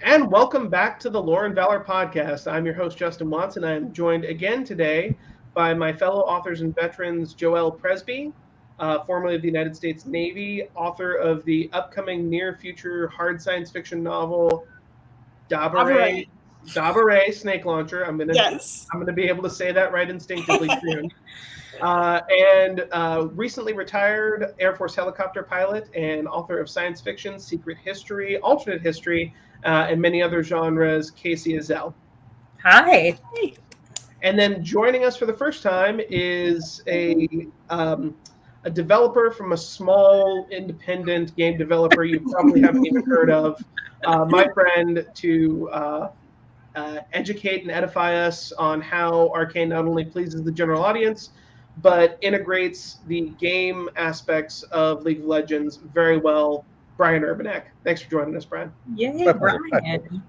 And welcome back to the Lore and Valor podcast. I'm your host, Justin Watson. I am joined again today by my fellow authors and veterans, Joelle Presby, formerly of the United States Navy, author of the upcoming near-future hard science fiction novel, Dabare Snake Launcher. I'm gonna be able to say that right instinctively soon. And recently retired Air Force helicopter pilot and author of science fiction, secret history, alternate history, and many other genres, Kacey. Hi. And then joining us for the first time is a developer from a small independent game developer you probably haven't even heard of. My friend to educate and edify us on how Arcane not only pleases the general audience, but integrates the game aspects of League of Legends very well. Brian Urbanek. Thanks for joining us, Brian. Yay, Brian. All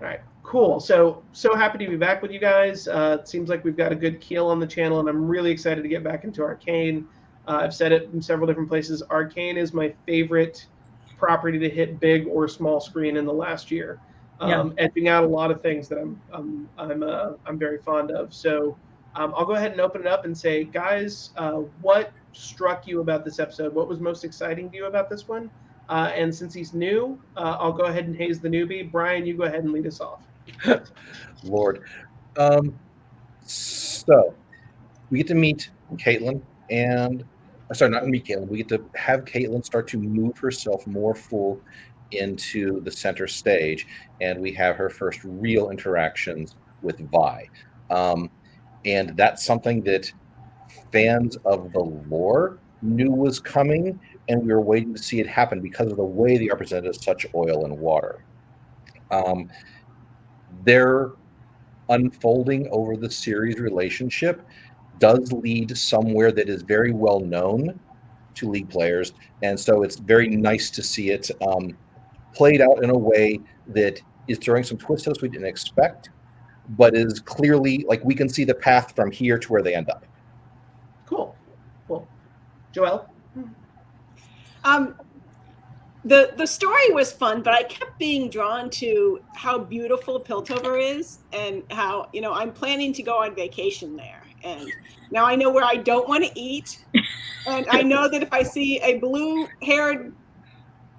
right, cool. So happy to be back with you guys. It seems like we've got a good keel on the channel, and I'm really excited to get back into Arcane. I've said it in several different places. Arcane is my favorite property to hit big or small screen in the last year. Edging out a lot of things that I'm very fond of. So I'll go ahead and open it up and say, guys, what struck you about this episode? What was most exciting to you about this one? And since he's new, I'll go ahead and haze the newbie. Brian, you go ahead and lead us off. Lord. So we get to meet Caitlin and not meet Caitlin. We get to have Caitlin start to move herself more full into the center stage, and we have her first real interactions with Vi. And that's something that fans of the lore knew was coming, and we were waiting to see it happen because of the way they are presented as such oil and water. Their unfolding over the series relationship does lead somewhere that is very well known to League players, and so it's very nice to see it played out in a way that is throwing some twists at us we didn't expect, but is clearly, like, we can see the path from here to where they end up. Cool. Joelle? The story was fun, but I kept being drawn to how beautiful Piltover is, and how, I'm planning to go on vacation there. And now I know where I don't want to eat. And I know that if I see a blue-haired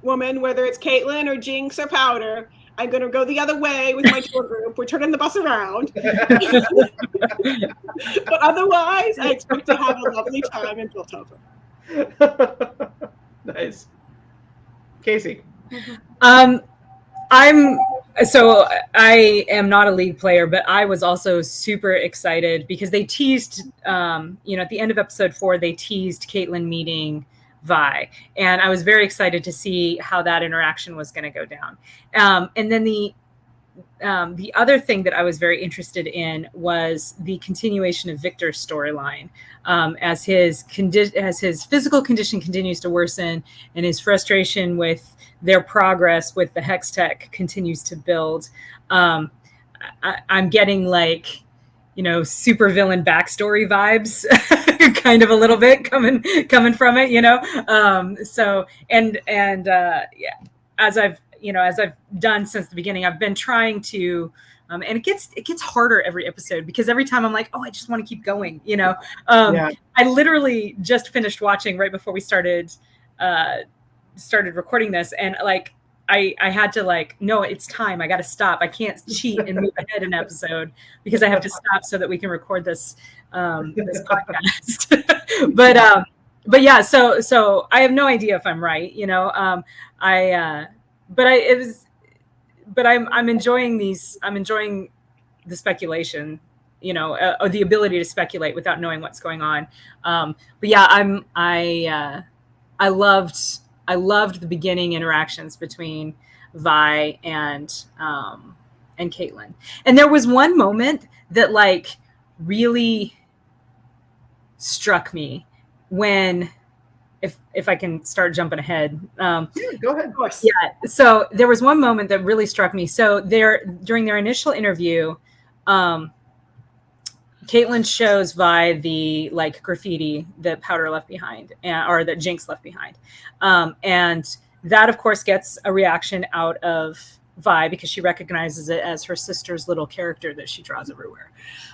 woman, whether it's Caitlin or Jinx or Powder, I'm going to go the other way with my tour group. We're turning the bus around. But otherwise, I expect to have a lovely time in Piltover. Nice. Kacey? I am not a League player, but I was also super excited because they teased, at the end of episode 4, they teased Caitlin meeting Vi, and I was very excited to see how that interaction was going to go down. And then the other thing that I was very interested in was the continuation of Victor's storyline, as his physical condition continues to worsen and his frustration with their progress with the Hex Tech continues to build. I'm getting super villain backstory vibes, kind of a little bit coming from it, as I've done since the beginning, I've been trying to, and it gets harder every episode because every time I'm like, oh, I just want to keep going, I literally just finished watching right before we started recording this, and I had to no, it's time. I got to stop. I can't cheat and move ahead an episode because I have to stop so that we can record this podcast. But yeah, so I have no idea if I'm right. I'm enjoying these. I'm enjoying the speculation. Or the ability to speculate without knowing what's going on. But yeah, I loved the beginning interactions between Vi and Caitlin. And there was one moment that really struck me when, if I can start jumping ahead. Yeah, go ahead. Of course. Yeah. So there was one moment that really struck me. So during their initial interview, Caitlin shows Vi the graffiti that Powder left behind, or that Jinx left behind, and that of course gets a reaction out of Vi because she recognizes it as her sister's little character that she draws everywhere.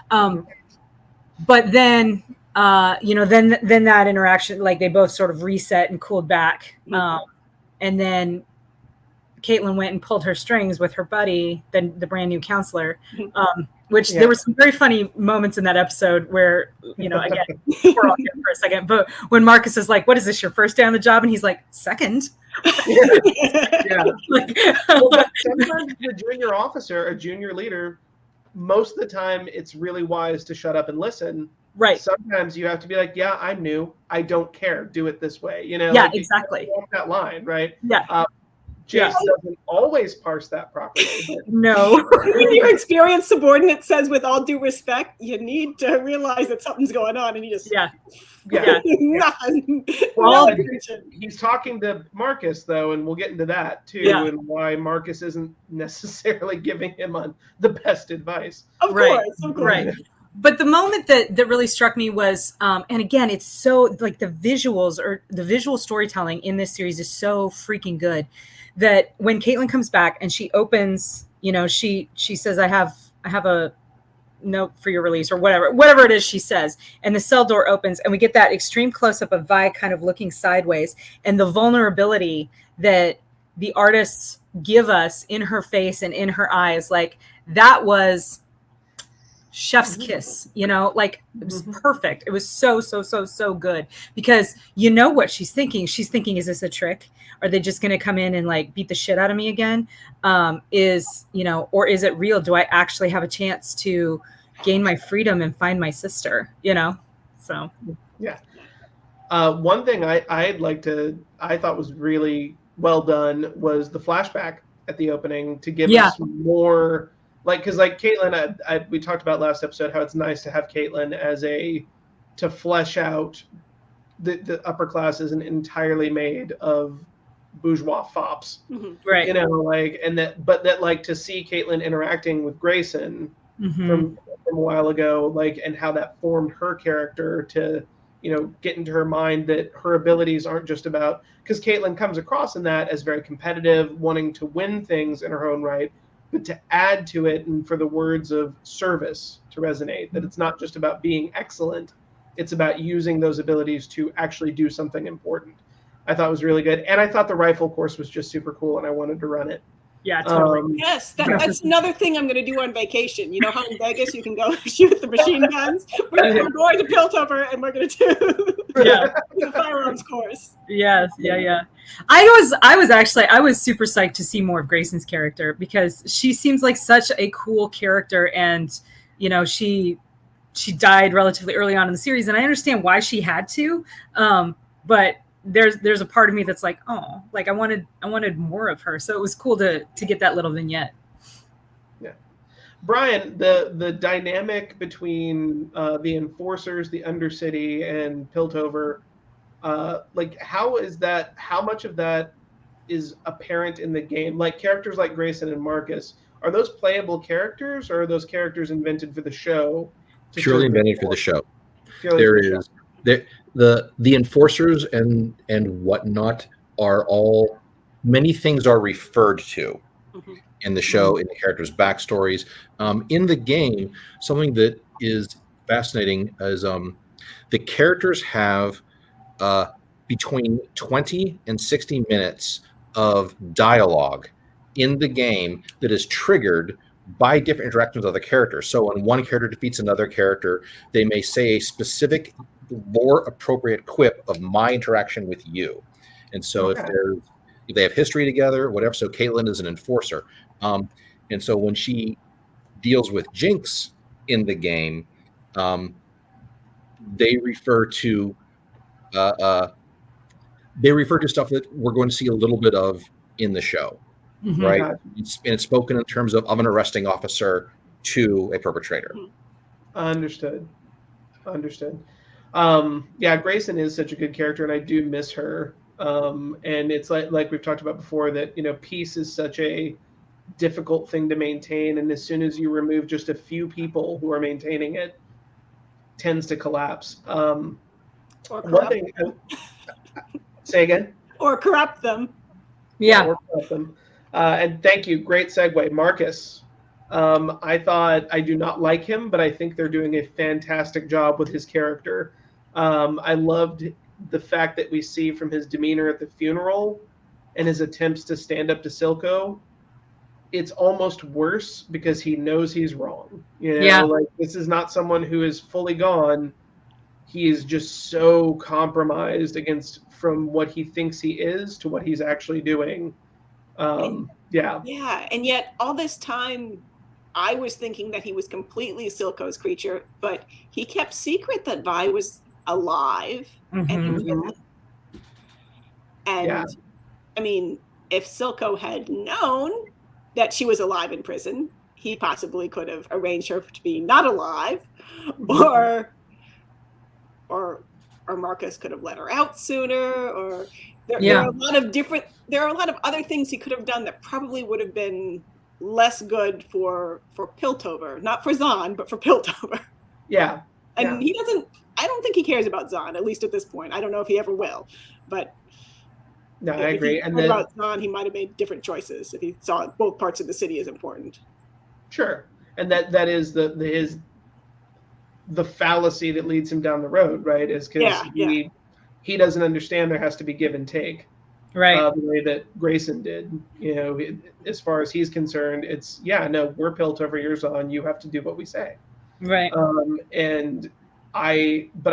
But then, then that interaction, like they both sort of reset and cooled back. And then Caitlin went and pulled her strings with her buddy, then the brand new counselor, which there were some very funny moments in that episode where, again, we're all here for a second, but when Marcus is like, what is this, your first day on the job? And he's like, second. Well, sometimes the junior officer, a junior leader, most of the time it's really wise to shut up and listen. Right. Sometimes you have to be like, yeah, I'm new. I don't care. Do it this way. Yeah, exactly. You walk that line, right? Yeah. Jace doesn't always parse that properly. But... No. When your experienced subordinate says, with all due respect, you need to realize that something's going on, and you just nothing. Well, he's talking to Marcus though, and we'll get into that too, and why Marcus isn't necessarily giving him the best advice. Of course. Right. But the moment that really struck me was, and again, it's so like the visuals or the visual storytelling in this series is so freaking good that when Caitlin comes back and she opens, she says, I have a note for your release or whatever it is she says. And the cell door opens and we get that extreme close up of Vi kind of looking sideways and the vulnerability that the artists give us in her face and in her eyes. Like that was chef's kiss, like it was perfect. It was so good because what she's thinking. She's thinking, is this a trick? Are they just going to come in and like beat the shit out of me again? Or is it real? Do I actually have a chance to gain my freedom and find my sister? So. Yeah. One thing I thought was really well done was the flashback at the opening to give us more. Because Caitlin, we talked about last episode how it's nice to have Caitlin to flesh out the upper class isn't entirely made of bourgeois fops, right? But to see Caitlin interacting with Grayson from a while ago, and how that formed her character to get into her mind that her abilities aren't just about, because Caitlin comes across in that as very competitive, wanting to win things in her own right. But to add to it and for the words of service to resonate, that it's not just about being excellent, it's about using those abilities to actually do something important. I thought was really good. And I thought the rifle course was just super cool and I wanted to run it. Yeah, totally. Yes, that's another thing I'm going to do on vacation. You know how in Vegas you can go shoot the machine guns? We're going to Piltover and we're going to do the firearms course. Yes, yeah. I was super psyched to see more of Grayson's character because she seems like such a cool character, and she died relatively early on in the series, and I understand why she had to, but there's a part of me that's like, oh, like I wanted more of her. So it was cool to get that little vignette. Yeah. Brian, the dynamic between the enforcers, the Undercity, and Piltover, how much of that is apparent in the game? Like characters like Grayson and Marcus, are those playable characters or are those characters invented for the show? Purely invented for the show. The enforcers and whatnot are all, many things are referred to in the show, in the characters' backstories. In the game, something that is fascinating is the characters have between 20 and 60 minutes of dialogue in the game that is triggered by different interactions with other characters. So when one character defeats another character, they may say a specific lore appropriate quip of my interaction with you. And so if they have history together, whatever. So Caitlin is an enforcer. And so when she deals with Jinx in the game, they refer to stuff that we're going to see a little bit of in the show, right? And it's spoken in terms of an arresting officer to a perpetrator. Understood. Grayson is such a good character, and I do miss her. And it's like we've talked about before that peace is such a difficult thing to maintain, and as soon as you remove just a few people who are maintaining it, tends to collapse. One thing. Say again. Or corrupt them. Yeah. Or corrupt them. And thank you. Great segue. Marcus. I do not like him, but I think they're doing a fantastic job with his character. I loved the fact that we see from his demeanor at the funeral and his attempts to stand up to Silco. It's almost worse because he knows he's wrong. Like this is not someone who is fully gone. He is just so compromised from what he thinks he is to what he's actually doing. Yeah, and yet all this time I was thinking that he was completely Silco's creature, but he kept secret that Vi was alive. And I mean, if Silco had known that she was alive in prison, he possibly could have arranged her to be not alive, or Marcus could have let her out sooner, or there are a lot of other things he could have done that probably would have been less good for Piltover, not for Zahn, but for Piltover. Yeah. And I don't think he cares about Zahn, at least at this point. I don't know if he ever will, but no, I agree. And about Zahn, he might have made different choices if he saw both parts of the city as important. Sure. And that is the fallacy that leads him down the road, right? Is because he doesn't understand there has to be give and take. Right. The way that Grayson did. As far as he's concerned, it's we're Piltover, you're Zahn, you have to do what we say. Right. But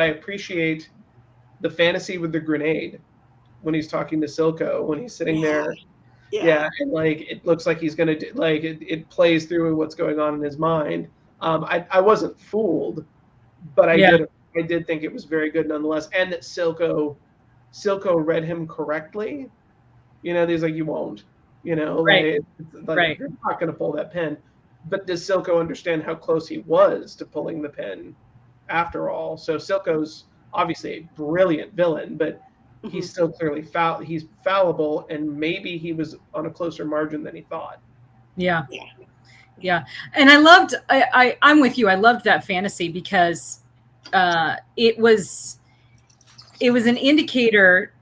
I appreciate the fantasy with the grenade when he's talking to Silco, when he's sitting there. Yeah. And like it looks like he's gonna do, like it plays through what's going on in his mind. I wasn't fooled, but I did think it was very good nonetheless, and that Silco read him correctly. He's like, you won't. Right. Like you're not going to pull that pin. But does Silco understand how close he was to pulling the pin after all? So Silco's obviously a brilliant villain, but he's still clearly he's fallible, and maybe he was on a closer margin than he thought. Yeah. And I'm with you. I loved that fantasy because it was an indicator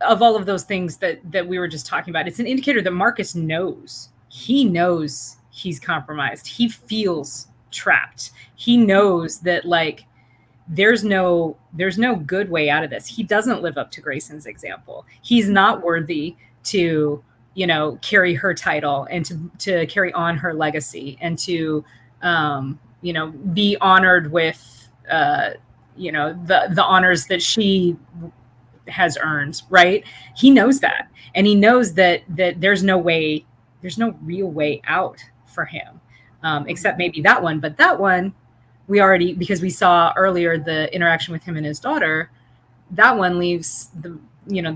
of all of those things that we were just talking about. It's an indicator that Marcus knows. He knows he's compromised. He feels trapped. He knows that like there's no good way out of this. He doesn't live up to Grayson's example. He's not worthy to, carry her title and to carry on her legacy and to be honored with the honors that she has earned, right? He knows that, and he knows that there's no real way out for him, except maybe that one. But that one, because we saw earlier the interaction with him and his daughter, that one leaves the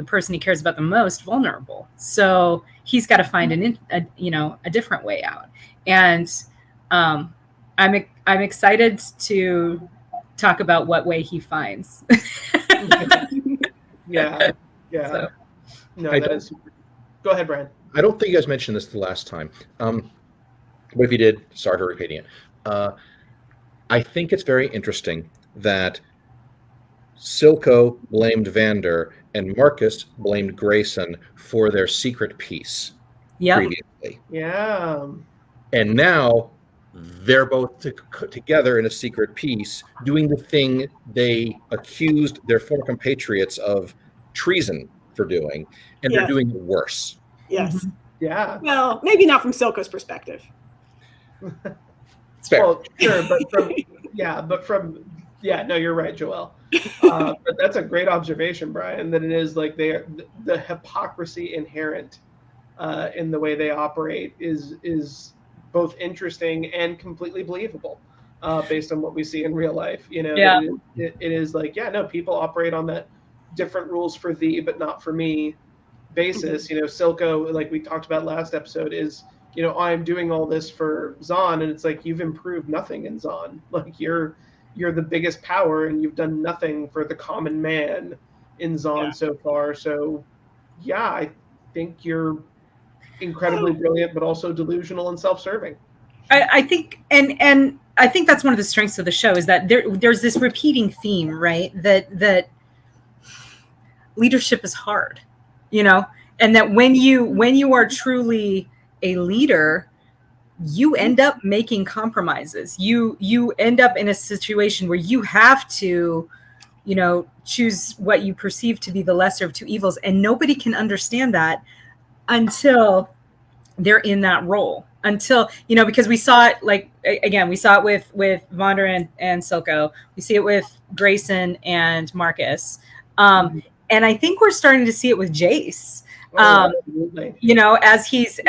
person he cares about the most vulnerable. So he's got to find a different way out. And I'm excited to talk about what way he finds. Yeah. So. No, that is super. Go ahead, Brian. I don't think you guys mentioned this the last time. But if you did, sorry for repeating it. I think it's very interesting that Silco blamed Vander and Marcus blamed Grayson for their secret peace previously. Yeah. And now they're both together in a secret peace doing the thing they accused their former compatriots of treason for doing, and they're doing it worse. Yes. Mm-hmm. Yeah. Well, maybe not from Silco's perspective. It's fair. Well, sure, no, you're right, Joelle. But that's a great observation, Brian, that it is like the hypocrisy inherent in the way they operate is both interesting and completely believable based on what we see in real life. It is like, people operate on that different rules for thee, but not for me basis. Silco, like we talked about last episode, is, I'm doing all this for Zahn, and it's like, you've improved nothing in Zahn. Like you're the biggest power, and you've done nothing for the common man in Zahn so far. So, I think you're incredibly brilliant, but also delusional and self-serving. I think, and I think that's one of the strengths of the show is that there's this repeating theme, right? That leadership is hard, and that when you are truly a leader, you end up making compromises. You end up in a situation where you have to, choose what you perceive to be the lesser of two evils, and nobody can understand that until they're in that role. Until, because we saw it, like, again, we saw it with Vonda and Silco. We see it with Grayson and Marcus. And I think we're starting to see it with Jace. As he's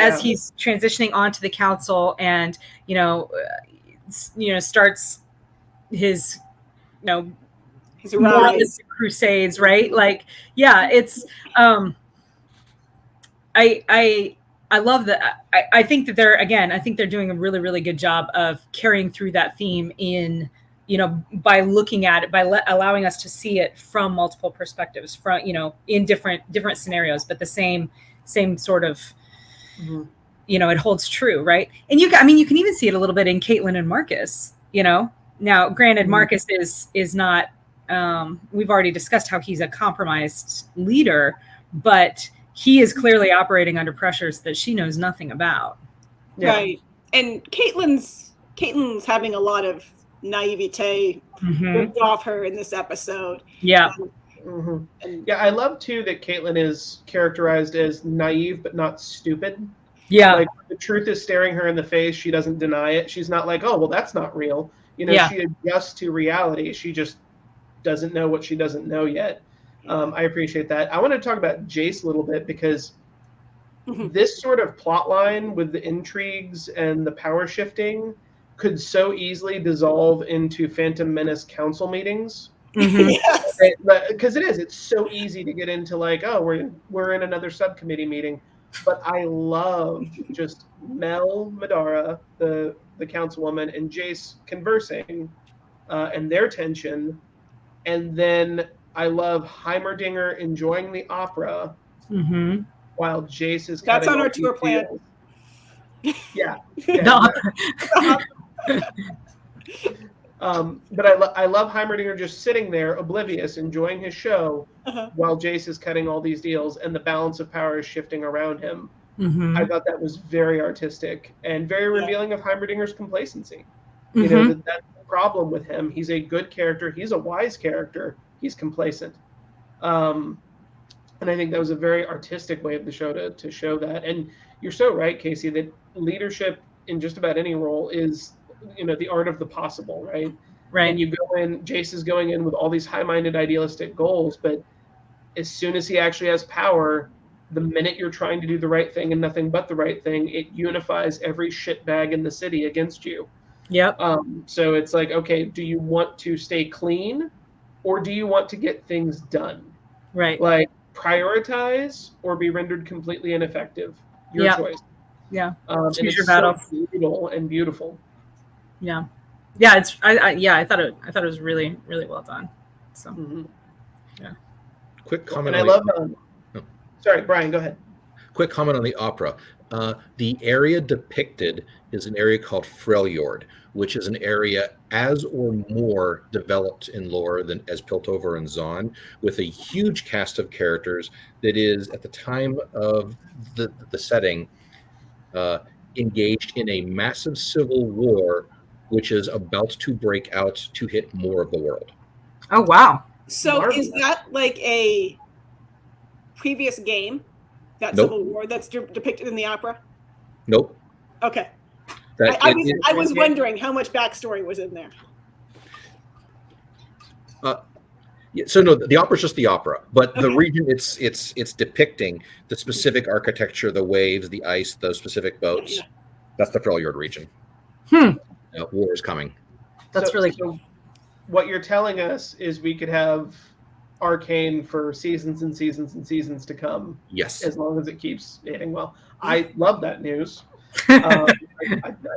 transitioning onto the council and starts his his rise. crusades, right? Like, yeah, it's I love that. I think that they're doing a really, really good job of carrying through that theme in, by looking at it, by allowing us to see it from multiple perspectives, from, in different scenarios, but the same sort of, it holds true, right? And you can even see it a little bit in Caitlin and Marcus, Now, granted, Marcus is not, we've already discussed how he's a compromised leader, but he is clearly operating under pressures that she knows nothing about. Yeah. Right. And Caitlin's having a lot of naivete ripped off her in this episode. Yeah. Yeah, I love too that Caitlin is characterized as naive but not stupid. Yeah. Like, the truth is staring her in the face. She doesn't deny it. She's not like, oh, well, that's not real. She adjusts to reality. She just doesn't know what she doesn't know yet. I appreciate that. I want to talk about Jace a little bit, because this sort of plot line with the intrigues and the power shifting could so easily dissolve into Phantom Menace council meetings. Yes. Because it's so easy to get into, like, oh, we're in another subcommittee meeting. But I love just Mel Madara, the councilwoman, and Jace conversing, and their tension. And then I love Heimerdinger enjoying the opera while Jace is that's on our tour plan. Yeah. But I love Heimerdinger just sitting there oblivious, enjoying his show while Jace is cutting all these deals and the balance of power is shifting around him. I thought that was very artistic and very revealing of Heimerdinger's complacency. That's the problem with him. He's a good character. He's a wise character. He's complacent. And I think that was a very artistic way of the show to show that. And you're so right, Kacey, that leadership in just about any role is, the art of the possible, right? Right. And you go in, Jace is going in with all these high-minded, idealistic goals, but as soon as he actually has power, the minute you're trying to do the right thing and nothing but the right thing, it unifies every shitbag in the city against you. Yep. So it's like, okay, do you want to stay clean, or do you want to get things done? Right. Like, prioritize or be rendered completely ineffective. Your choice. Yeah. Choose your battle. So brutal and beautiful. Yeah. Yeah. I thought it was really, really well done. So. Yeah. Quick comment. And I love. Sorry, Brian. Go ahead. Quick comment on the opera. The area depicted is an area called Freljord, which is an area as or more developed in lore than as Piltover and Zon, with a huge cast of characters that is, at the time of the setting, engaged in a massive civil war, which is about to break out to hit more of the world. Oh, wow. So is that like a previous game? That Civil War that's depicted in the opera? Nope. Okay. I was wondering how much backstory was in there. So no, the opera is just the opera, but the region it's depicting the specific architecture, the waves, the ice, those specific boats. That's the Freljord region. War is coming. That's really cool. What you're telling us is we could have Arcane for seasons and seasons and seasons to come. Yes. As long as it keeps hitting well. I love that news. I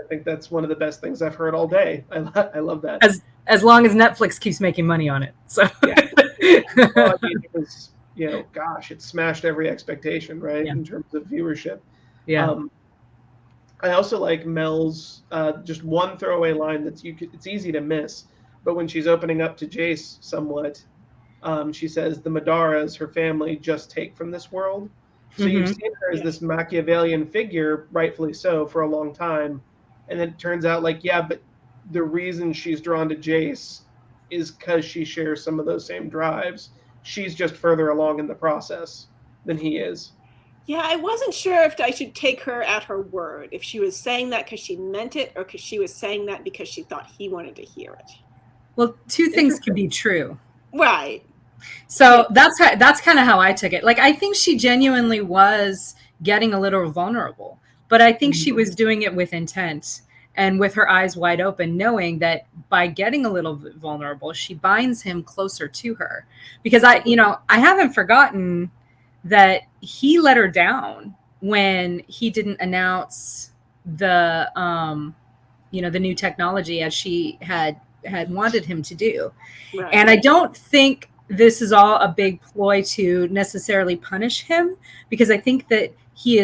think that's one of the best things I've heard all day. I love that. As long as Netflix keeps making money on it. So well, it was, it smashed every expectation, right? In terms of viewership. Yeah. I also like Mel's just one throwaway line it's easy to miss, but when she's opening up to Jace somewhat, she says the Madaras, her family, just take from this world. So you've seen her as this Machiavellian figure, rightfully so, for a long time. And then it turns out like, yeah, but the reason she's drawn to Jace is because she shares some of those same drives. She's just further along in the process than he is. Yeah, I wasn't sure if I should take her at her word, if she was saying that because she meant it or because she was saying that because she thought he wanted to hear it. Well, two things can be true. Right. So that's kind of how I took it. Like, I think she genuinely was getting a little vulnerable, but I think she was doing it with intent and with her eyes wide open, knowing that by getting a little vulnerable, she binds him closer to her. Because I haven't forgotten that he let her down when he didn't announce the the new technology as she had wanted him to do. Right. And I don't think this is all a big ploy to necessarily punish him, because I think that she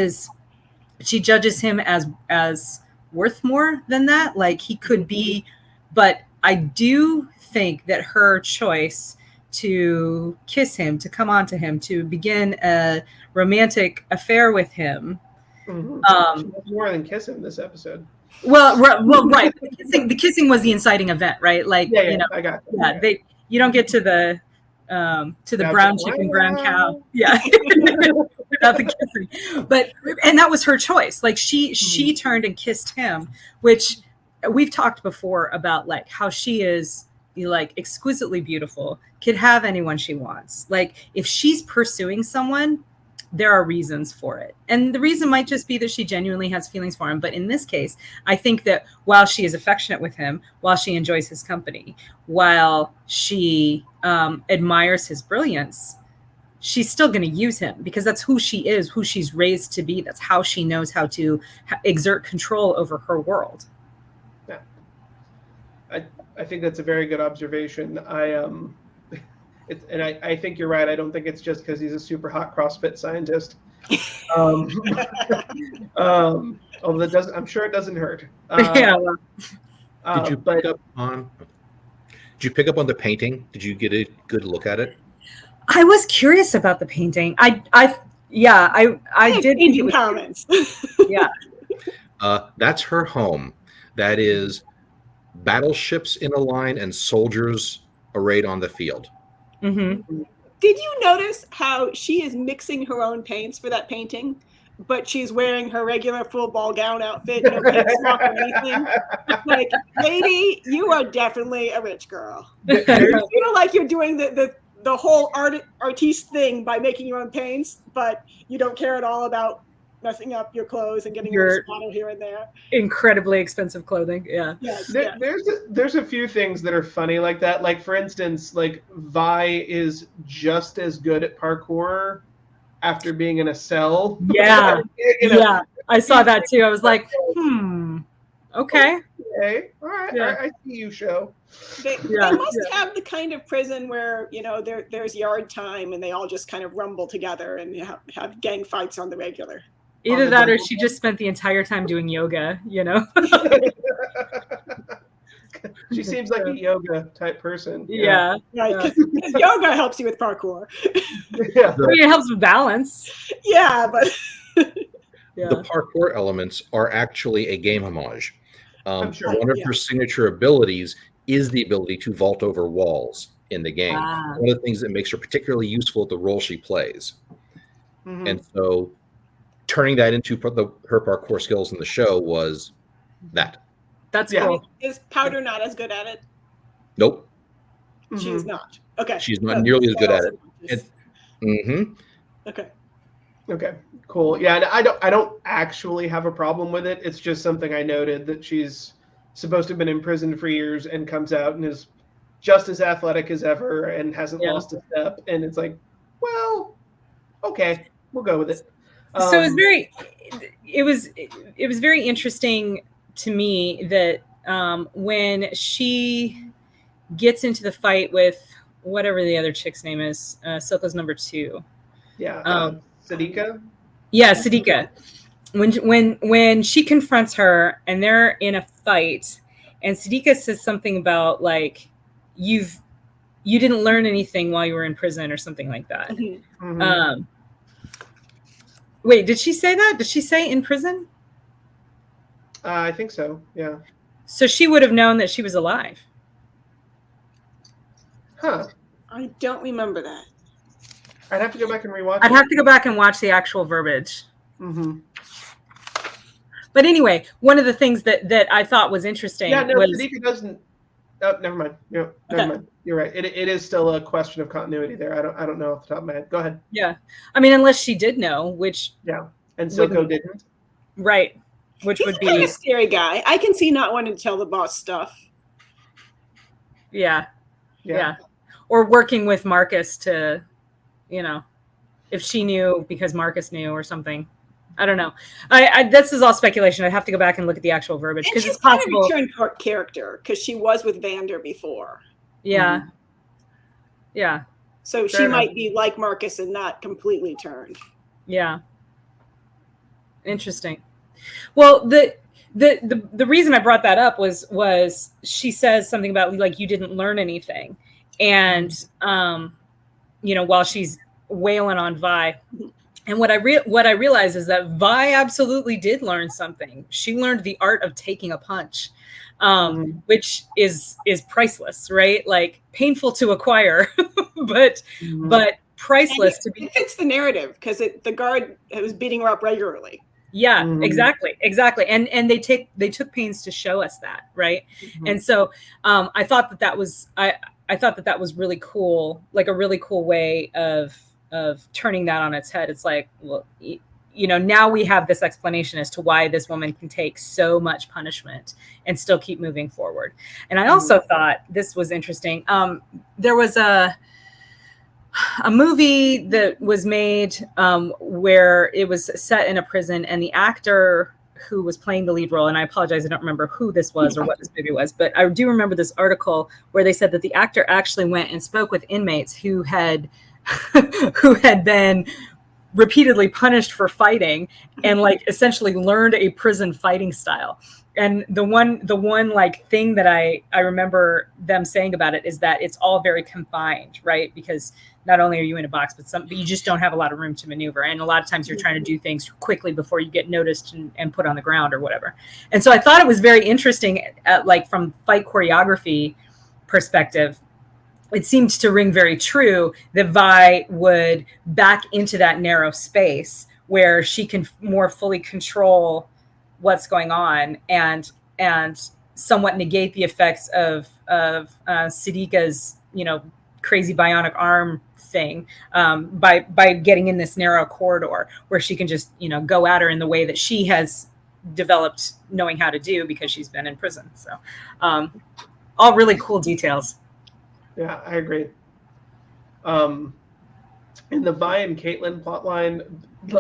judges him as worth more than that. Like, he could be, but I do think that her choice to kiss him, to come on to him, to begin a romantic affair with him. She does more than kiss him this episode. Well, right. The kissing was the inciting event, right? Like, I got that. Yeah, you don't get to the brown chicken, brown cow. Yeah. Without the kissing. And that was her choice. Like, she turned and kissed him, which we've talked before about, like, how she is like exquisitely beautiful, could have anyone she wants. Like, if she's pursuing someone, there are reasons for it. And the reason might just be that she genuinely has feelings for him. But in this case, I think that while she is affectionate with him, while she enjoys his company, while she admires his brilliance, she's still going to use him, because that's who she is, who she's raised to be. That's how she knows how to exert control over her world. Yeah. I think that's a very good observation. I think you're right. I don't think it's just because he's a super hot CrossFit scientist. Although I'm sure it doesn't hurt. Did you pick up on the painting? Did you get a good look at it? I was curious about the painting. I did think it was comments. Yeah. That's her home. That is battleships in a line and soldiers arrayed on the field. Mm-hmm. Did you notice how she is mixing her own paints for that painting, but she's wearing her regular full ball gown outfit, no paint stock or anything? Like, lady, you are definitely a rich girl. You feel like you're doing the whole artiste thing by making your own paints, but you don't care at all about messing up your clothes and getting your splatter here and there. Incredibly expensive clothing. Yeah. There's a few things that are funny like that. Like, for instance, like, Vi is just as good at parkour after being in a cell. Yeah. Yeah. I saw that too. I was like, okay. Okay. All right. Yeah. I see you, show. They must have the kind of prison where, there's yard time and they all just kind of rumble together and have gang fights on the regular. Either that or she just spent the entire time doing yoga, She seems like a yoga type person. Yeah. Right, because yoga helps you with parkour. Yeah. I mean, it helps with balance. Yeah, but... The parkour elements are actually a game homage. I'm sure. One of her signature abilities is the ability to vault over walls in the game. One of the things that makes her particularly useful at the role she plays. Mm-hmm. And so turning that into her parkour skills in the show was that. That's cool. Is Powder not as good at it? Nope. She's not. Okay. She's not nearly as good at it. Okay. Cool. Yeah, and I don't actually have a problem with it. It's just something I noted, that she's supposed to have been imprisoned for years and comes out and is just as athletic as ever and hasn't lost a step. And it's like, well, okay, we'll go with it. So it was very interesting to me that when she gets into the fight with whatever the other chick's name is, Silco's number 2. Yeah. Sadika? Yeah, Sadika. When she confronts her and they're in a fight, and Sadika says something about, like, you didn't learn anything while you were in prison or something like that. Mm-hmm. Wait, did she say that? Did she say in prison? I think so. Yeah. So she would have known that she was alive. Huh. I don't remember that. I'd have to go back and rewatch I'd it. have to go back and watch the actual verbiage. Mm-hmm. But anyway, one of the things that I thought was interesting was Siddiqa doesn't. Oh, never mind. No, never mind. You're right. It is still a question of continuity there. I don't know off the top of my head. Go ahead. Yeah, I mean, unless she did know, which And Silco didn't. Right, which He's would kind of be a scary guy. I can see not wanting to tell the boss stuff. yeah, or working with Marcus to, if she knew because Marcus knew or something. I don't know. I this is all speculation. I'd have to go back and look at the actual verbiage because it's possible. Kind of a return character because she was with Vander before. Yeah, Mhm. yeah, So Fair she enough. might be like Marcus and not completely turned. yeah. Interesting. Well, the reason I brought that up was she says something about like you didn't learn anything, and while she's wailing on Vi. And what I realized is that Vi absolutely did learn something. She learned the art of taking a punch, which is priceless, right? Like painful to acquire, but priceless to be. It fits the narrative because the guard was beating her up regularly. Yeah, Mhm. exactly. And they took pains to show us that, right? Mhm. And so I thought that was I thought that was really cool, like a really cool way of turning that on its head. It's like, well, now we have this explanation as to why this woman can take so much punishment and still keep moving forward. And I also thought this was interesting. There was a movie that was made where it was set in a prison, and the actor who was playing the lead role, and I apologize, I don't remember who this was or what this movie was, but I do remember this article where they said that the actor actually went and spoke with inmates who had been repeatedly punished for fighting and like essentially learned a prison fighting style. And the one like thing that I remember them saying about it is that it's all very confined, right? Because not only are you in a box, but you just don't have a lot of room to maneuver. And a lot of times you're trying to do things quickly before you get noticed and put on the ground or whatever. And so I thought it was very interesting, like from fight choreography perspective, it seemed to ring very true that Vi would back into that narrow space where she can more fully control what's going on and somewhat negate the effects of Siddiqa's, crazy bionic arm thing by getting in this narrow corridor where she can just, go at her in the way that she has developed knowing how to do because she's been in prison. So all really cool details. Yeah, I agree. In the Vi and Caitlin plotline,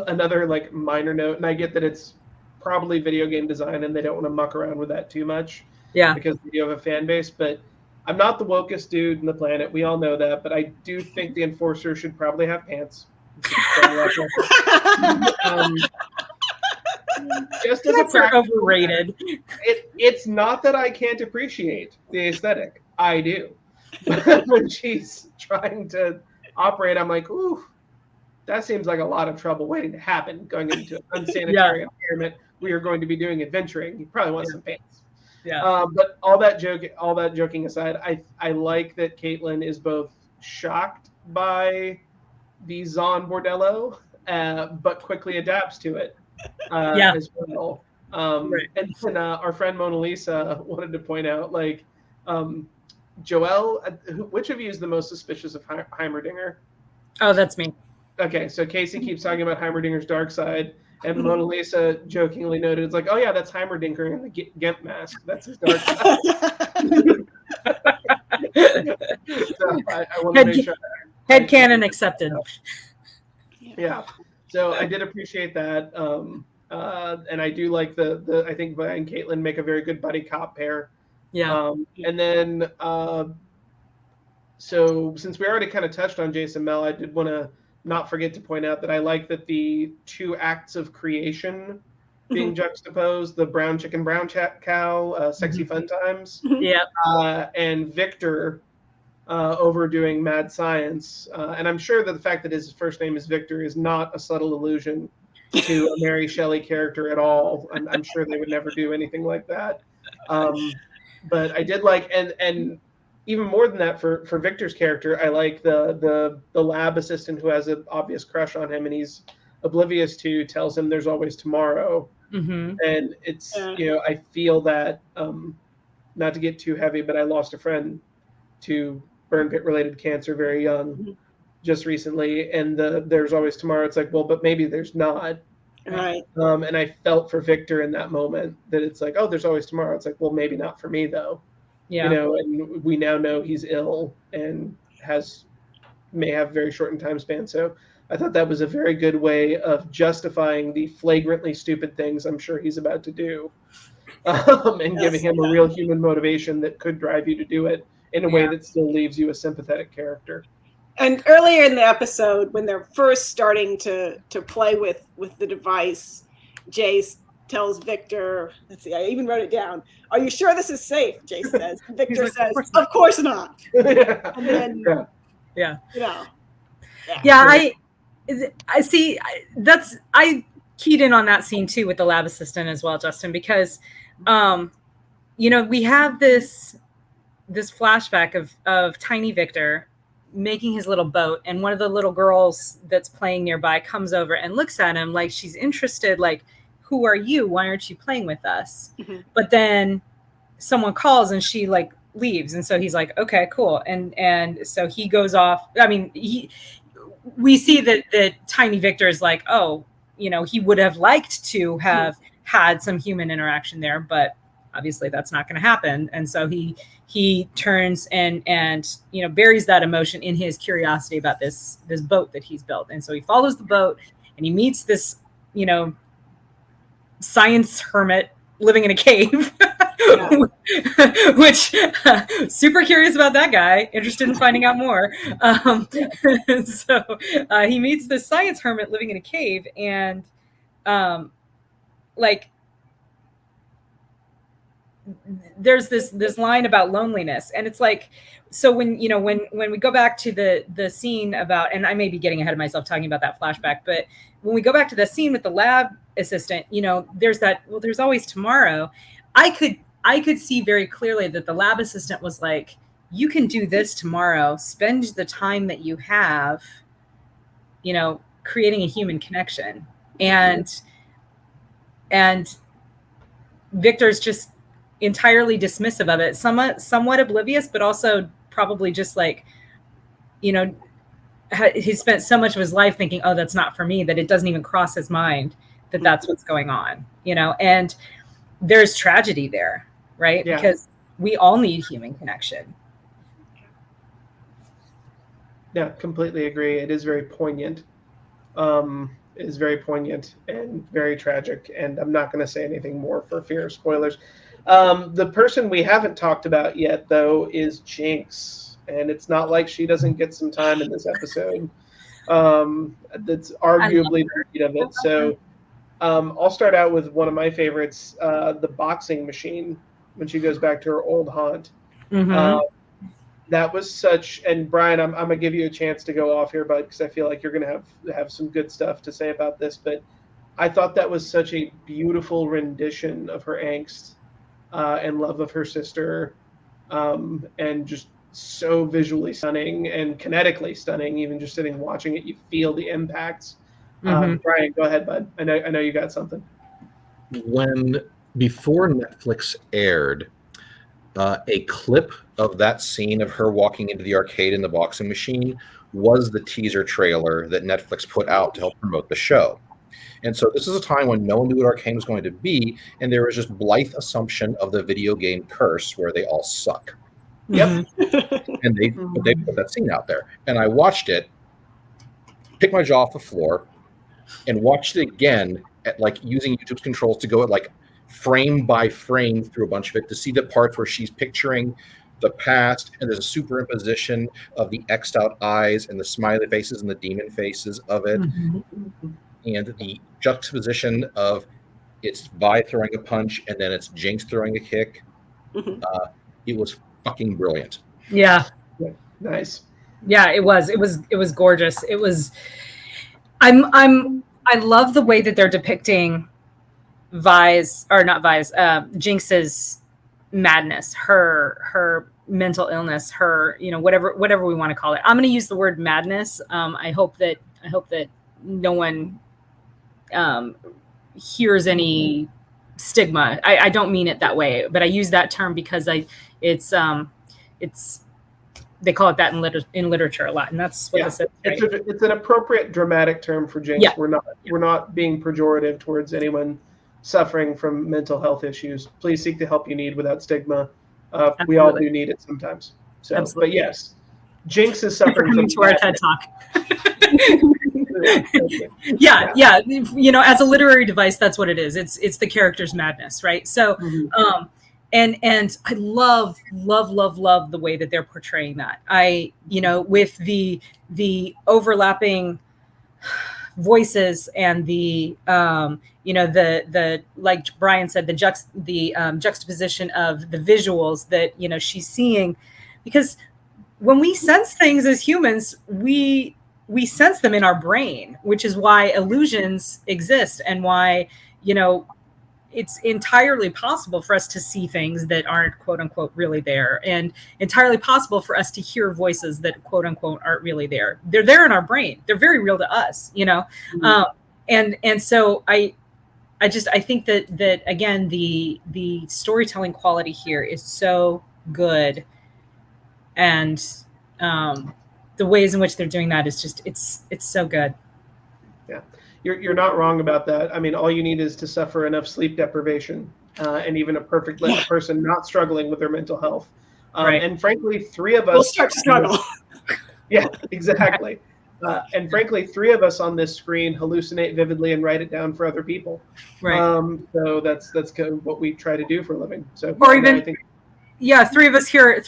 another like minor note, and I get that it's probably video game design and they don't want to muck around with that too much. Yeah. Because they do have a fan base, but I'm not the wokest dude in the planet. We all know that, but I do think the Enforcer should probably have pants. Just as That's overrated. It's not that I can't appreciate the aesthetic. I do. But when she's trying to operate, I'm like, ooh, that seems like a lot of trouble waiting to happen going into an unsanitary environment. We are going to be doing adventuring. You probably want some pants. Yeah. But all that joking aside, I like that Caitlin is both shocked by the Zon Bordello, but quickly adapts to it as well. Right. And then our friend Mona Lisa wanted to point out, like, Joelle, which of you is the most suspicious of Heimerdinger? Oh, that's me. Okay, so Kacey keeps talking about Heimerdinger's dark side, and Mona Lisa jokingly noted, it's like, oh yeah, that's Heimerdinger in the Gimp mask. That's his dark side. So I want to make sure. Headcanon accepted. Yeah, so I did appreciate that, and I do like the I think Vi and Caitlin make a very good buddy cop pair. Yeah. And then, so since we already kind of touched on Jason Mel, I did want to not forget to point out that I like that the two acts of creation being juxtaposed, the brown chicken, brown cow, sexy fun times, and Victor overdoing mad science. And I'm sure that the fact that his first name is Victor is not a subtle allusion to a Mary Shelley character at all. I'm sure they would never do anything like that. But I did like, and even more than that, for Victor's character, I like the lab assistant who has an obvious crush on him, and he's oblivious to, tells him there's always tomorrow. Mm-hmm. And it's, I feel that, not to get too heavy, but I lost a friend to burn pit related cancer very young, just recently, and there's always tomorrow. It's like, well, but maybe there's not. Right. And I felt for Victor in that moment that it's like, oh, there's always tomorrow. It's like, well, maybe not for me though. Yeah. And we now know he's ill and may have very shortened time span. So I thought that was a very good way of justifying the flagrantly stupid things I'm sure he's about to do, and giving him a real human motivation that could drive you to do it in a way that still leaves you a sympathetic character. And earlier in the episode, when they're first starting to play with the device, Jace tells Victor, let's see, I even wrote it down. "Are you sure this is safe?" Jace says. Victor like, says, "Of course not." And then, I see. I keyed in on that scene too with the lab assistant as well, Justin, because, we have this flashback of tiny Victor making his little boat, and one of the little girls that's playing nearby comes over and looks at him like she's interested, like, who are you? Why aren't you playing with us? Mm-hmm. But then someone calls and she like leaves. And so he's like, okay, cool. And so he goes off. I mean, we see that tiny Victor is like, oh, he would have liked to have had some human interaction there, but obviously that's not going to happen. And so he turns and buries that emotion in his curiosity about this boat that he's built. And so he follows the boat and he meets this, science hermit living in a cave, which super curious about that guy, interested in finding out more. So he meets this science hermit living in a cave, and there's this line about loneliness, and it's like, so when we go back to the scene about, and I may be getting ahead of myself talking about that flashback, but when we go back to the scene with the lab assistant, there's that, well, there's always tomorrow. I could see very clearly that the lab assistant was like, you can do this tomorrow, spend the time that you have, creating a human connection. And Victor's just entirely dismissive of it, somewhat oblivious, but also probably just like, he spent so much of his life thinking, oh, that's not for me, that it doesn't even cross his mind that that's what's going on, and there's tragedy there, right? Yeah. Because we all need human connection. Yeah, completely agree. It is very poignant. It is very poignant and very tragic, and I'm not going to say anything more for fear of spoilers. The person we haven't talked about yet, though, is Jinx. And it's not like she doesn't get some time in this episode. That's arguably the lead of it. So I'll start out with one of my favorites, the boxing machine, when she goes back to her old haunt. Mm-hmm. That was such, and Brian, I'm going to give you a chance to go off here, bud, because I feel like you're going to have some good stuff to say about this. But I thought that was such a beautiful rendition of her angst and love of her sister, and just so visually stunning and kinetically stunning. Even just sitting watching it, you feel the impacts. Mm-hmm. Brian, go ahead, bud. I know you got something. Before Netflix aired, a clip of that scene of her walking into the arcade in the boxing machine was the teaser trailer that Netflix put out to help promote the show. And so this is a time when no one knew what Arcane was going to be, and there was just blithe assumption of the video game curse where they all suck. Yep. And they put that scene out there. And I watched it, picked my jaw off the floor, and watched it again at using YouTube's controls to go at frame by frame through a bunch of it to see the parts where she's picturing the past, and there's a superimposition of the X'd out eyes and the smiley faces and the demon faces of it. Mm-hmm. And the juxtaposition of it's Vi throwing a punch and then it's Jinx throwing a kick. Mm-hmm. It was fucking brilliant. Yeah. Nice. Yeah, it was gorgeous. It was, I'm I love the way that they're depicting Jinx's madness, her mental illness, her, whatever we want to call it. I'm going to use the word madness. I hope that no one hears any stigma. I don't mean it that way, but I use that term because it's they call it that in literature a lot, and that's what this is. Right? It's an appropriate dramatic term for Jinx. Yeah. We're not being pejorative towards anyone suffering from mental health issues. Please seek the help you need without stigma. We all do need it sometimes. So, Absolutely. but yes, Jinx is suffering from to our TED Talk. Yeah. As a literary device, that's what it is. It's the character's madness, right? So, and I love the way that they're portraying that. With the overlapping voices and the like Brian said, the juxtaposition of the visuals that she's seeing, because when we sense things as humans, we sense them in our brain, which is why illusions exist and why it's entirely possible for us to see things that aren't quote unquote really there, and entirely possible for us to hear voices that quote unquote aren't really there. They're there in our brain. They're very real to us, and so I think that again, the storytelling quality here is so good, and the ways in which they're doing that is just it's so good. Yeah, you're not wrong about that. I mean, all you need is to suffer enough sleep deprivation, and even a perfect person not struggling with their mental health. Right. And frankly, three of us will start to struggle. Yeah, exactly. And frankly, three of us on this screen hallucinate vividly and write it down for other people. Right. So that's kind of what we try to do for a living. So, or even, three of us here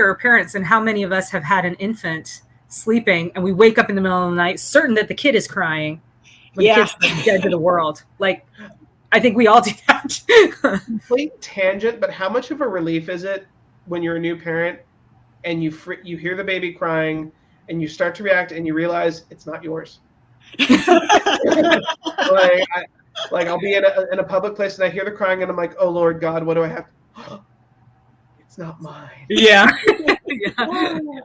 are parents, and how many of us have had an infant sleeping and we wake up in the middle of the night certain that the kid is crying when the kid's like dead to the world. Like, I think we all do that. Complete tangent, but how much of a relief is it when you're a new parent and you hear the baby crying and you start to react and you realize it's not yours? I'll be in a public place and I hear the crying and I'm like, oh Lord God, what do I have? It's not mine. Yeah.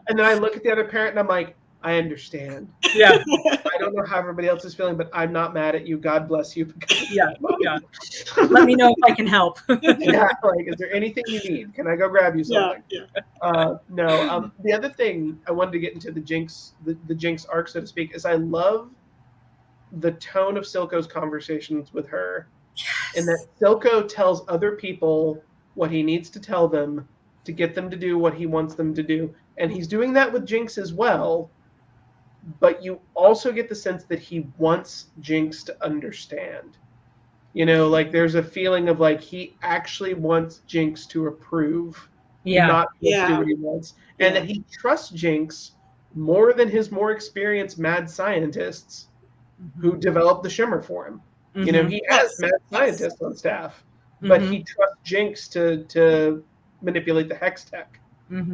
And then I look at the other parent and I'm like, I understand. Yeah. I don't know how everybody else is feeling, but I'm not mad at you. God bless you. Yeah. Let me know if I can help. Yeah. Like, is there anything you need? Can I go grab you something? Yeah. No. The other thing I wanted to get into the Jinx arc, so to speak, is I love the tone of Silco's conversations with her, and that Silco tells other people what he needs to tell them to get them to do what he wants them to do. And he's doing that with Jinx as well. But you also get the sense that he wants Jinx to understand. There's a feeling of like he actually wants Jinx to approve. Not just do what he wants. And that he trusts Jinx more than his more experienced mad scientists who developed the Shimmer for him. He has mad scientists on staff, but he trusts Jinx to manipulate the hex tech.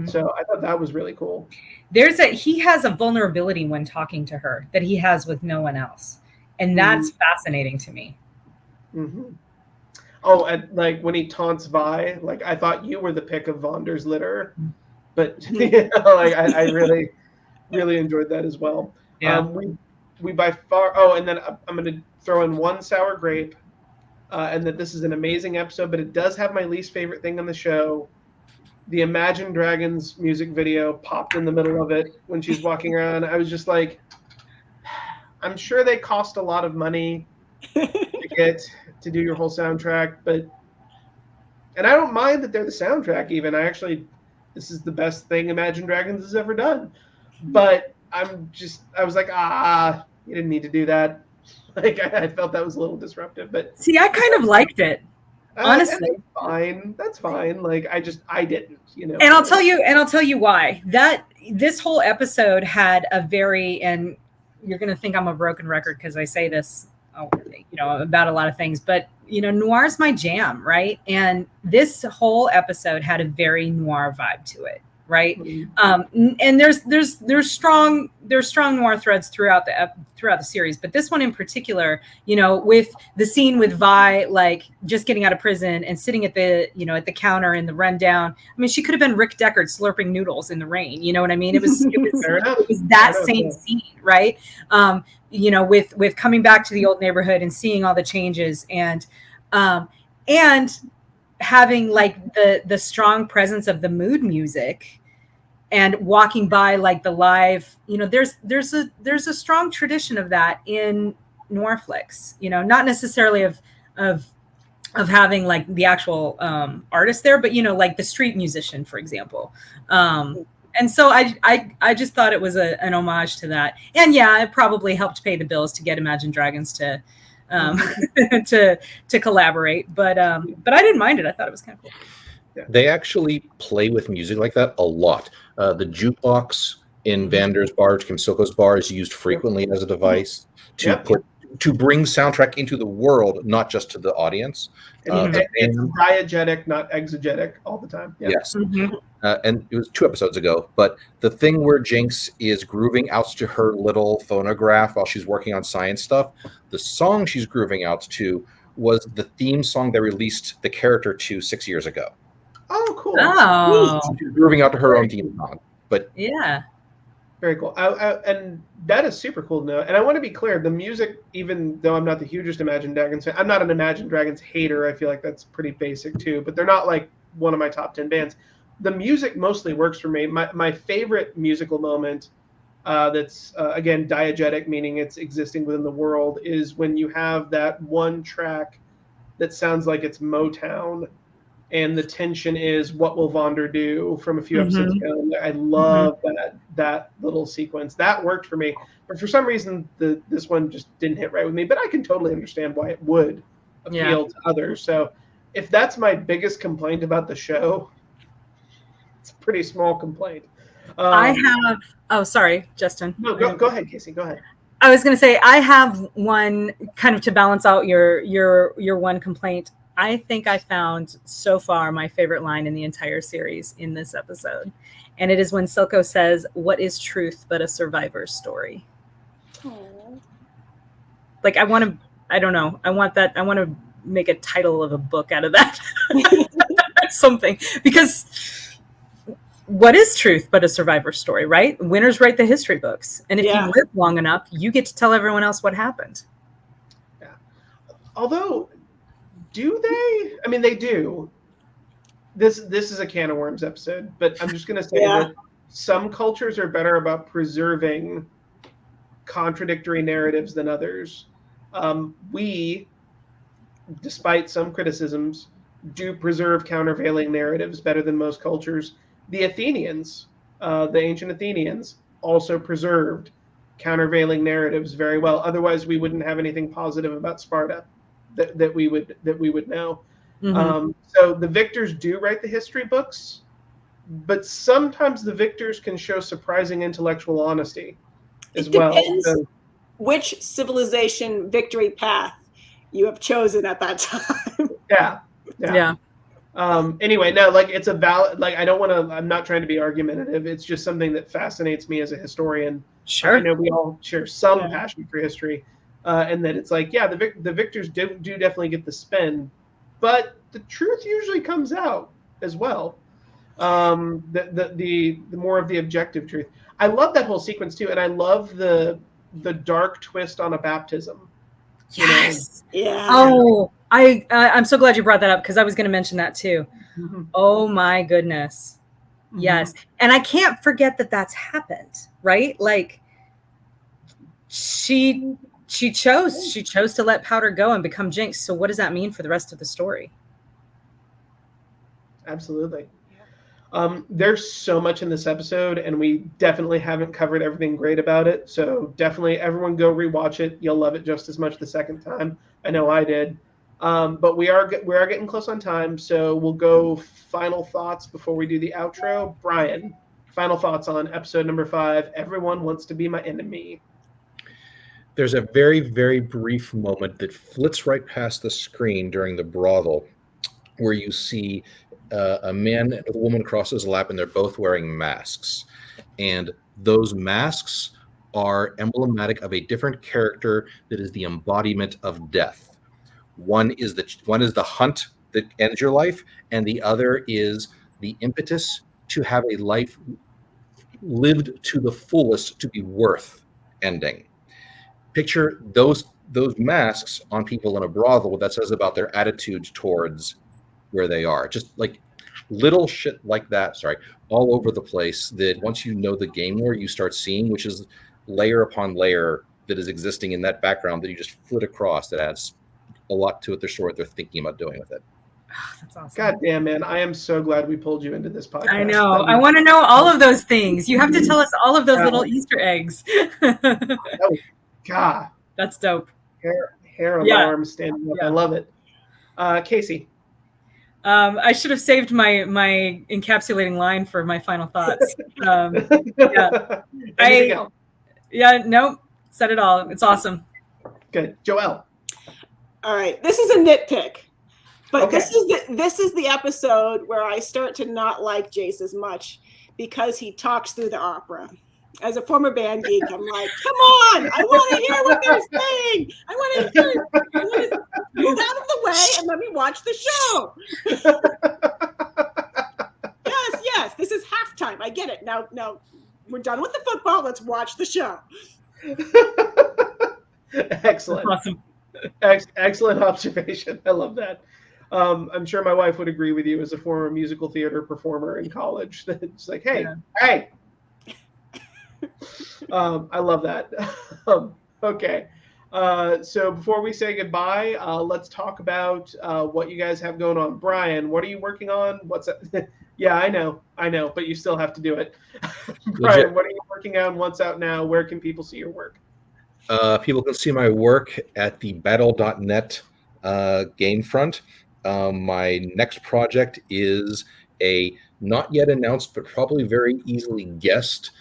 So I thought that was really cool. He has a vulnerability when talking to her that he has with no one else, and that's fascinating to me. Oh, and like when he taunts Vi, like I thought you were the pick of Vonder's litter, but I really, really enjoyed that as well. Yeah. We by far. Oh, and then I'm going to throw in one sour grape, and that this is an amazing episode, but it does have my least favorite thing on the show. The Imagine Dragons music video popped in the middle of it when she's walking around. I was just like, I'm sure they cost a lot of money to do your whole soundtrack, and I don't mind that they're the soundtrack even. This is the best thing Imagine Dragons has ever done. But I was like, you didn't need to do that. Like, I felt that was a little disruptive, but see, I kind of liked it. Honestly, that's fine. Like I didn't, And I'll tell you why. That this whole episode had a very, and you're going to think I'm a broken record because I say this, about a lot of things, but noir is my jam, right? And this whole episode had a very noir vibe to it. right? And there's strong noir threads throughout the series, but this one in particular, you know, with the scene with Vi like just getting out of prison and sitting at the counter in the rundown. I mean, she could have been Rick Deckard slurping noodles in the rain. You know what I mean? It was that same scene, right? You know, with coming back to the old neighborhood and seeing all the changes and having like the strong presence of the mood music and walking by like the live, you know, there's a strong tradition of that in noir flicks, you know, not necessarily of having like the actual artist there, but you know, like the street musician, for example. And so I just thought it was an homage to that. And yeah, it probably helped pay the bills to get Imagine Dragons to to collaborate, but I didn't mind it. I thought it was kind of cool. Yeah. They actually play with music like that a lot. The jukebox in Vander's bar, Kim Silko's bar, is used frequently as a device to bring soundtrack into the world, not just to the audience. It's diegetic, not exegetic all the time. Yeah. Yes. And it was 2 episodes ago, but the thing where Jinx is grooving out to her little phonograph while she's working on science stuff, the song she's grooving out to was the theme song they released the character to 6 years ago. Oh, cool. Oh. She's grooving out to her own theme song. But yeah. Very cool. And that is super cool to know. And I want to be clear, the music, even though I'm not the hugest Imagine Dragons fan, I'm not an Imagine Dragons hater. I feel like that's pretty basic too, but they're not like one of my top 10 bands. The music mostly works for me. My favorite musical moment that's, again, diegetic, meaning it's existing within the world, is when you have that one track that sounds like it's Motown, and the tension is what will Vonder do from a few episodes ago. I love that little sequence. That worked for me. But for some reason, this one just didn't hit right with me. But I can totally understand why it would appeal to others. So if that's my biggest complaint about the show, it's a pretty small complaint. Sorry, Justin. No, go ahead, Kacey. Go ahead. I was going to say, I have one kind of to balance out your one complaint. I think I found so far my favorite line in the entire series in this episode. And it is when Silko says, "What is truth but a survivor's story?" Aww. Like, I want to make a title of a book out of that. Something. Because what is truth but a survivor's story, right? Winners write the history books. And if you live long enough, you get to tell everyone else what happened. Yeah. Although, do they? I mean, they do. This is a can of worms episode, but I'm just going to say that some cultures are better about preserving contradictory narratives than others. We, despite some criticisms, do preserve countervailing narratives better than most cultures. The Athenians, the ancient Athenians, also preserved countervailing narratives very well. Otherwise, we wouldn't have anything positive about Sparta that we would know. So the victors do write the history books, but sometimes the victors can show surprising intellectual honesty as well. Depends which civilization victory path you have chosen at that time. Yeah. Anyway, no, like, it's a valid, like, I'm not trying to be argumentative. It's just something that fascinates me as a historian. Sure. I know we all share some passion for history, and that it's like, the victors do definitely get the spin, but the truth usually comes out as well. The more of the objective truth. I love that whole sequence too, and I love the dark twist on a baptism. Yes. Yeah. Oh, I'm so glad you brought that up, because I was going to mention that too. Oh my goodness. Yes. And I can't forget that that's happened, right? Like, she chose to let Powder go and become Jinx. So what does that mean for the rest of the story? Absolutely. There's so much in this episode, and we definitely haven't covered everything great about it. So definitely everyone go rewatch it. You'll love it just as much the second time. I know I did. But we are getting close on time, so we'll go final thoughts before we do the outro. Brian, final thoughts on episode number 5, Everyone Wants to Be My Enemy. There's a very, very brief moment that flits right past the screen during the brothel, where you see a man and a woman crosses a lap, and they're both wearing masks. And those masks are emblematic of a different character that is the embodiment of death. One is the hunt that ends your life, and the other is the impetus to have a life lived to the fullest to be worth ending. Picture those masks on people in a brothel. What that says about their attitudes towards where they are. Just like little shit like that, all over the place, that once you know the game lore, you start seeing, which is layer upon layer that is existing in that background that you just flit across, that adds a lot to it, their story, what they're thinking about doing with it. Oh, that's awesome. God damn, man. I am so glad we pulled you into this podcast. I know. I want to know all of those things. You have to tell us all of those little Easter eggs. God. That's dope. Hair alarm standing up. I love it. Kacey. I should have saved my encapsulating line for my final thoughts. Anything else? Nope. Said it all. It's awesome. Good. Joelle. All right. This is a nitpick. But Okay. this is the episode where I start to not like Jace as much because he talks through the opera. As a former band geek, I'm like, come on! I want to hear what they're saying. I want to move out of the way and let me watch the show. Yes, this is halftime. I get it. Now we're done with the football. Let's watch the show. Excellent. Awesome. Excellent observation. I love that. I'm sure my wife would agree with you as a former musical theater performer in college. It's like, hey. I love that. Okay. So before we say goodbye, let's talk about what you guys have going on. Brian, what are you working on? What's that? Yeah, I know, but you still have to do it. Brian, what are you working on? What's out now? Where can people see your work? People can see my work at the battle.net game front. My next project is a not yet announced, but probably very easily guessed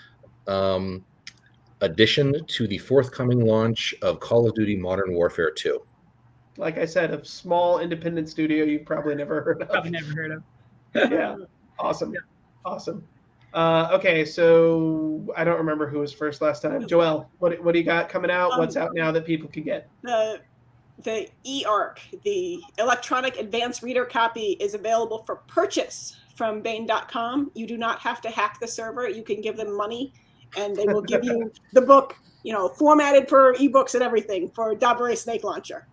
addition to the forthcoming launch of Call of Duty Modern Warfare 2. Like I said, a small independent studio you've probably never heard of. Yeah. Awesome. Yeah. Awesome. Okay, so I don't remember who was first last time. Joelle, what do you got coming out? What's out now that people can get? The eARC, the electronic advanced reader copy, is available for purchase from Bane.com. You do not have to hack the server. You can give them money, and they will give you the book, formatted for ebooks and everything, for Dabare Snake Launcher.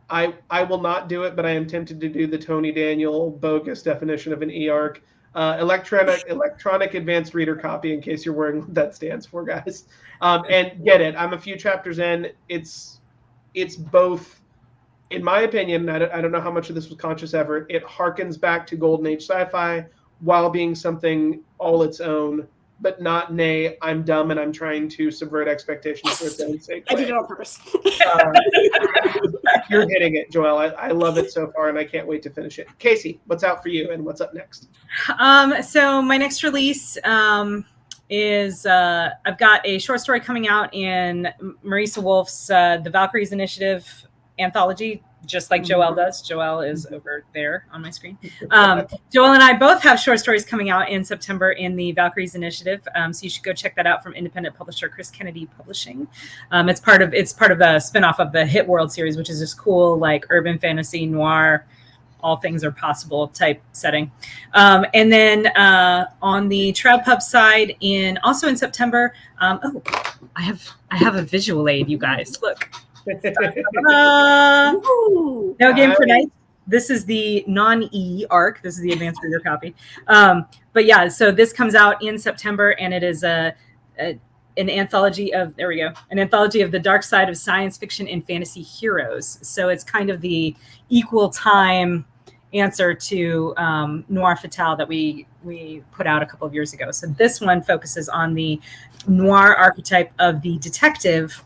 I will not do it, but I am tempted to do the Tony Daniel bogus definition of an eARC. Electronic advanced reader copy, in case you're wondering what that stands for, guys. And get it. I'm a few chapters in. It's both, in my opinion, I don't know how much of this was conscious effort, it harkens back to Golden Age sci-fi while being something all its own, but not, nay, I'm dumb and I'm trying to subvert expectations for its own sake. I did it on purpose. You're hitting it, Joelle. I love it so far, and I can't wait to finish it. Kacey, what's out for you, and what's up next? So my next release is I've got a short story coming out in Marisa Wolf's The Valkyries Initiative anthology, just like Joelle does. Joelle is over there on my screen. Joelle and I both have short stories coming out in September in the Valkyries Initiative, so you should go check that out from independent publisher Chris Kennedy Publishing. It's part of the spinoff of the Hit World series, which is this cool, like, urban fantasy noir, all things are possible type setting. And then on the Trout Pub side, also in September, I have a visual aid, you guys. Look. No Game for Night. This is the non-eARC. This is the advanced reader copy. But yeah, so this comes out in September, and it is an anthology of the dark side of science fiction and fantasy heroes. So it's kind of the equal time answer to Noir Fatale that we put out a couple of years ago. So this one focuses on the noir archetype of the detective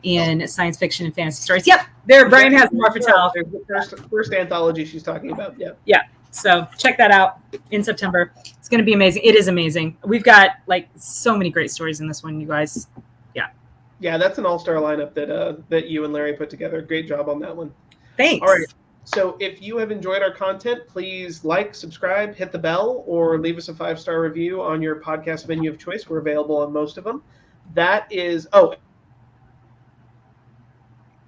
in science fiction and fantasy stories. Yep, there, Brian has Noir Fatale. The first anthology she's talking about. Yep. Yeah. So check that out in September. It's going to be amazing. It is amazing. We've got like so many great stories in this one, you guys. Yeah, that's an all-star lineup that you and Larry put together. Great job on that one. Thanks. All right. So if you have enjoyed our content, please like, subscribe, hit the bell, or leave us a 5-star review on your podcast venue of choice. We're available on most of them. That is,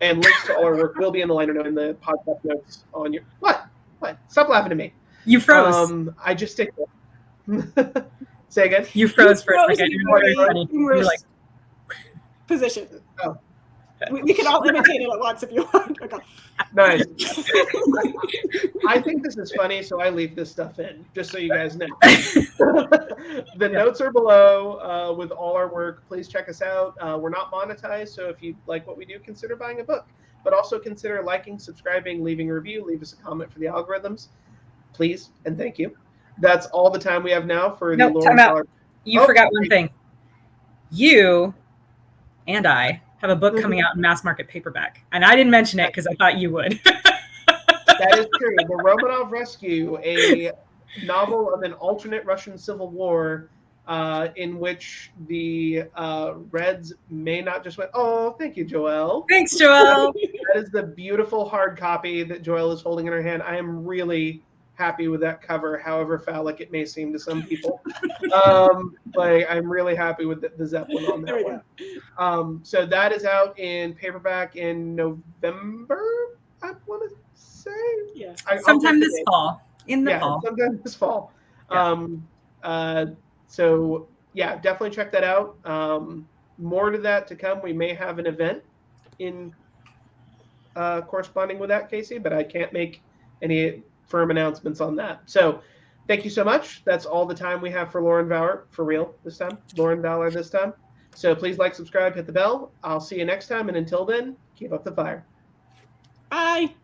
and links to all our work will be in the liner note in the podcast notes on your, what? Stop laughing at me. You froze. I just stick Say again? You froze for a second. You were like position. Oh. We can all imitate it at once if you want. Okay. Nice. I think this is funny, so I leave this stuff in, just so you guys know. The notes are below with all our work. Please check us out. We're not monetized, so if you like what we do, consider buying a book. But also consider liking, subscribing, leaving a review, leave us a comment for the algorithms. Please, and thank you. That's all the time we have now for the time out. You forgot one thing. You and I have a book coming out in mass market paperback. And I didn't mention it because I thought you would. That is true. The Romanov Rescue, a novel of an alternate Russian Civil War in which the Reds may not just win. Oh, thank you, Joelle. Thanks, Joelle. That is the beautiful hard copy that Joelle is holding in her hand. I am really happy with that cover, however phallic it may seem to some people. I'm really happy with the Zeppelin on that one. So that is out in paperback in November, I want to say. Yeah. Sometime this fall. In the fall. Sometime this fall. Yeah. So yeah, definitely check that out. More to that to come. We may have an event in corresponding with that, Kacey, but I can't make any firm announcements on that. So thank you so much. That's all the time we have for Lauren Valor, for real this time. Lauren Valor this time. So please like, subscribe, hit the bell. I'll see you next time. And until then, keep up the fire. Bye.